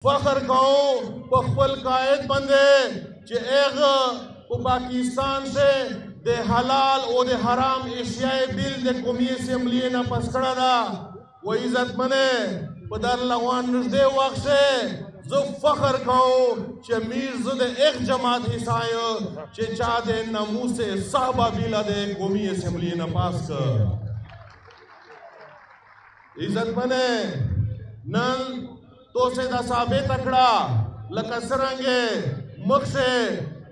फख्र कहूँ पखपल कायद बंदे जे एग पाकिस्तान से दे हलाल और दे हराम एशियाई बिल दे कौमी असेंबली न पसकड़ा दा वो इज्जत मने पदर लगवान नजदे वक्त से जो फख्र कहूँ जे मीर दे एक जमात हिस्साय जे चाहते नमू से साहबा बिला दे कौमी असेंबली न पास कर इज्जत मने नन तो से दा साबे तकड़ा लकसरंगे मक्से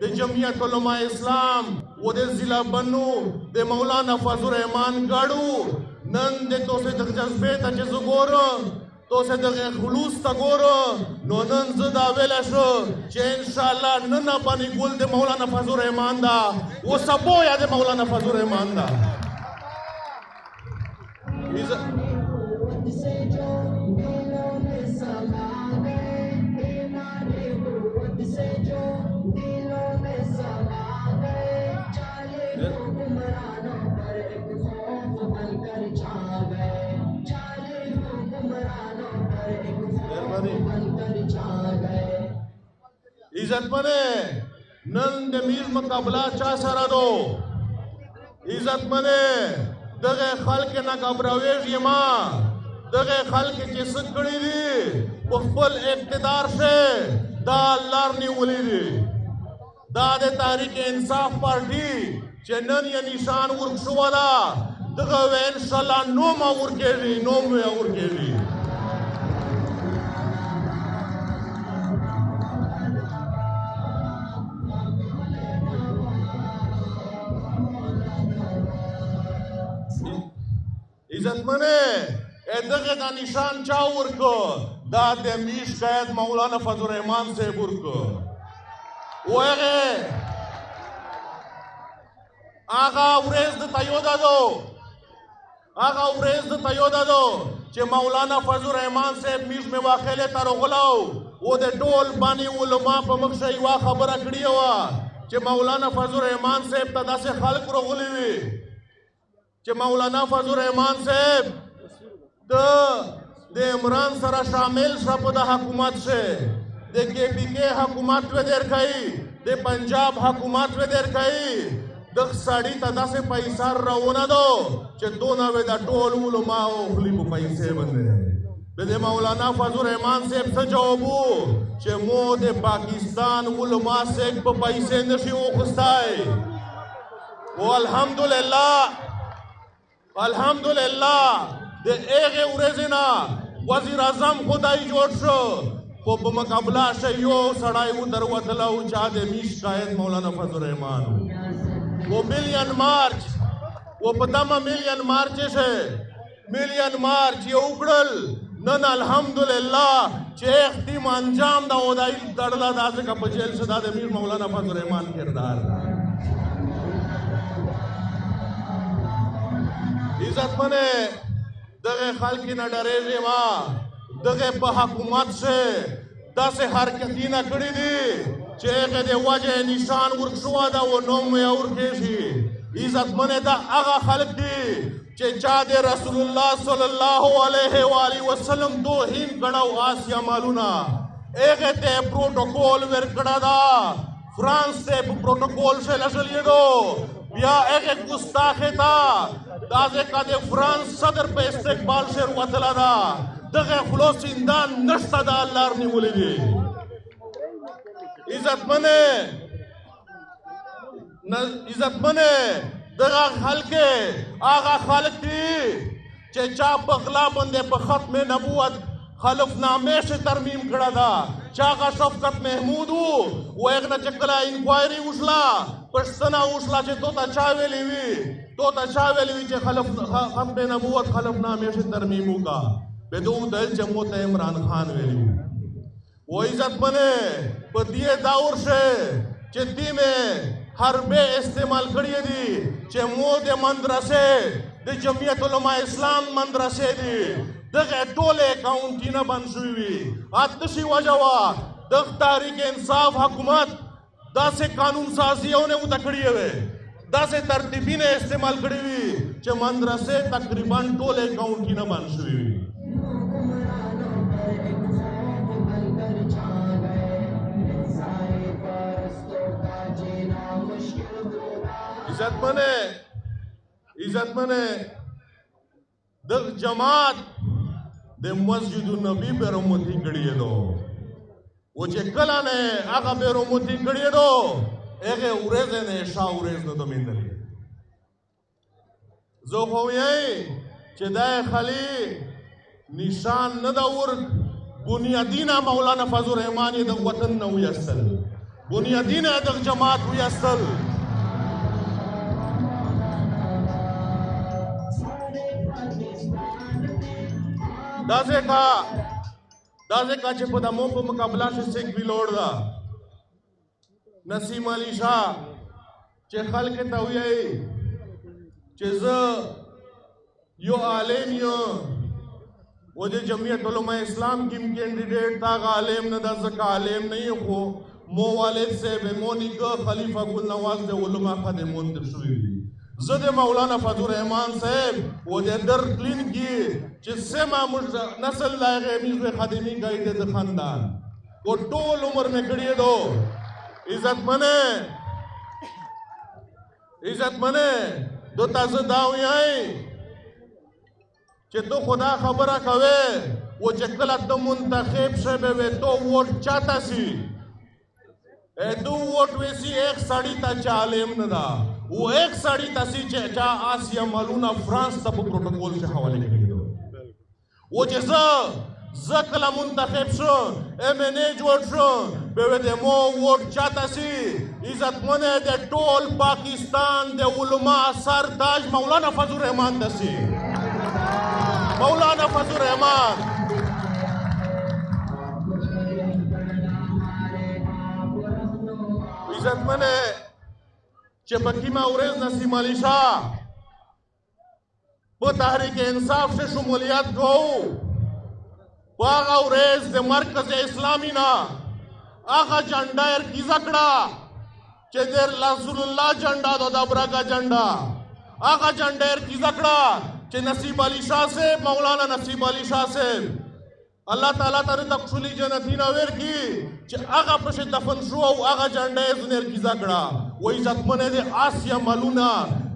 दे जमियत उलमा इस्लाम वो दे जिला बन्नू दे मौलाना फजल रहमान गाड़ू नन दे तो से दग जज्बे तचे जुगोर तो से दग खुलूस तगोर नो नन जदा वेलशो चे इंशाअल्लाह नन बनी गुल दे मौलाना फजल रहमान दा वो सबो या दे मौलाना फजल रहमान दा इज्जत मने नन दे मीर मुकाबला चा सरा दो इज्जत मने दगे खल्क ना घबरावेश यमा दगे खल्क के सकड़ी दी पखपल इक्तदार से दा अल्लाह ने उली दी दा दे तारीख इंसाफ पार्टी चेनन या निशान उर्क्षवाला दगे वे इंशाल्लाह नोम उर्केली इज्जत मने दगे दा निशान चाउर को दा दे मीश कैद मौलाना फजल रहमान से बुर्क वो आगा उरेज द तयोदा दो चे मौलाना फजल रहमान से मीश में वाखेले तारो गुलाओ वो दे टोल बानी उलमा पर मक्शई वा खबर अकड़ी हुआ चे मौलाना फजल रहमान से तदा से खल्क रो गुली हुई चे मौलाना फजल रहमान साहब दे इमरान सरा शामिल शपदा हुकूमत से दे KPK हुकूमत वे देर खाई दे पंजाब हुकूमत वे देर खाई दख साड़ी तदा से पैसा रवना दो चे दो ना वे दा टोल उलमा ओ खुली पैसे बंदे दे मौलाना फजल रहमान साहब से जवाबू चे मो दे पाकिस्तान उलमा से पैसे नशी ओ खुस्ताई वो अल्हम्दुलिल्लाह दे एगे उरेजिना वजीर आजम खुदाई जोड़ शो को बमकबला शयो सड़ाई उधर वदला उचा दे मीश कायद मौलाना फजल रहमान वो मिलियन मार्च से मिलियन मार्च ये उकड़ल नन अल्हम्दुलिल्लाह चेख टीम अंजाम दा ओदाई दड़ला दासे का पजेल से दादे मीर मौलाना फजल रहमान किरदार इज्जत मने दगे खल्की न डरे रेवा दगे पे हुकूमत से दस हरकती न कड़ी दी चेके दे वजह निशान उर्क्षुआ दा वो नोम में और केशी इज्जत मने दा आगा खल्क दी चे चादे रसूलुल्लाह सल्लल्लाहु अलैहि वसल्लम दो हिन गड़ाओ आसिया मालूना एक ते प्रोटोकॉल वेर कड़ा दा फ्रांस से प्रोटोकॉल से लसलिए दो या एक गुस्ताखे था दाजे का दे फ्रांस सदर पे इस्तेकबाल से रुआतला दा दगे खुलोस इंदान नश्ता दा अल्लाह ने बोले दी इज्जत मने दगा खल्के आगा खालिक थी चे चा बगला बंदे पे खत्म नबूवत खलफनामे से तरमीम करा था चाका शफकत महमूद वो एक न चकला इंक्वायरी उछला पश्तना उछला चे तो तचावेली चे खत्म नबूवत खलफनामे से तरमीम का बेदू दल जमोत इमरान खान वेली वो इज्जत बने पतिये दाऊर से चित्ती में हरबे इस्तेमाल करिए दी चे मोदे मंदरसे दे जमियत उलमा इस्लाम मंदरसे दी दगे टोले काउंटी न बंसुई आतशी वजवा दग तारीख इंसाफ हुकूमत दासे कानून साजियों ने उतकड़ी हुए दासे तरतीबी ने इस्तेमाल करी हुई चे मंदरसे तकरीबन टोले काउंटी न बंसुई عزتمنه د جماعت د مسجد النبی بیرموتی کړی دو و چې کله نه هغه بیرموتی کړی دو هغه ورځ نه شا ورځ نه دومیندلې زه خو یې چې دا خلی نشان نه دا ورک بنیادینه مولانا فضل الرحمن د وطن نه ویستل بنیادینه د جماعت ویستل دا ځکه چې په دمو په مقابله شي سیک ویلوړ دا نسیم علي شاه چې خلک ته وایي چې زه یو عالم یم و د جمعیت علماء اسلام کې کینډیډیټ تا عالم نه د ځکه عالم نه یو خو مو والد صاحب مو نیکه خلیفہ ګل نواز د علماء خادمون در شوی دي زه د مولانا فضل الرحمن صاحب و د درکلین کې چې سما نسل لاغه میز خادمی گئی د خاندان و ټول عمر میں کړی دو عزت منه دو تاسو دا وایي چې تو خدا خبره کوي و چې کله ته منتخب شوی وې تو ووټ چاته سي دو ووټ ویسی ایک سړی ته چا عالم نه ده و ایک سړی ته سي چې چا آسیا مالونه فرانس ته په پروتوکول کې حواله کړي دو و چې زه کله منتخب شوم MNA جوړ شوم به د مو ووټ چاته سي عزتمنه د ټول پاکستان د علما سرداج مولانا فضل الرحمن ته سي مولانا فضل الرحمن عزتمنه چې پکیما ورځ نسیم علي شاه په تحریک انصاف سے شمولیت کوو په هغه ورځ د مرکز اسلامي نه هغه جنډه ارکیزه کړه چې د رسول الله جنډه د برګه جنډه هغه جنډه ارکیزه کړه چې نصیب علي شاه صاحب مولانا نصیب علي شاه صاحب الله تعالی ته تقصلی جنتین اور کی چې هغه په دفن شو او هغه جنډه یې زنر کیزا کړه و عزتمنه د آسیا مالونه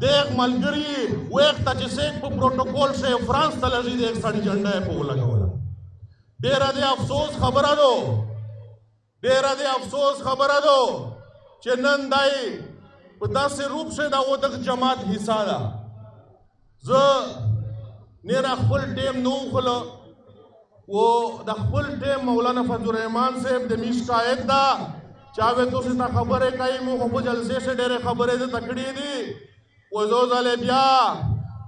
د ملګری وخت چې سیک په پروتوکول شه فرانس ته لږی د سړی جنډه په ولګوله ډېر د افسوس خبره ده چې نن دای په داسې روپ شه دا و د جماعت حصہ ده زه نیر خپل ټیم نو خلو و د خپل ټیم مولانا فضل الرحمن صاحب د میش قائد دا چاوه تو ستا خبره کوي مو په جلسه سے ډېر خبره ده تکړی دي و زو زله بیا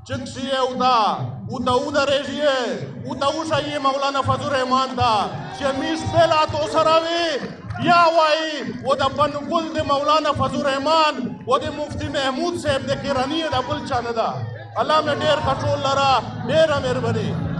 چکشی او دا رېږي او دا وشي مولانا فضل الرحمن دا چې میش پلا تو سراوي یا وای و د پنګل د مولانا فضل الرحمن و د مفتی محمود صاحب د کرانی د بل چانه دا الله مې ډېر کټول لرا ډېر مهرباني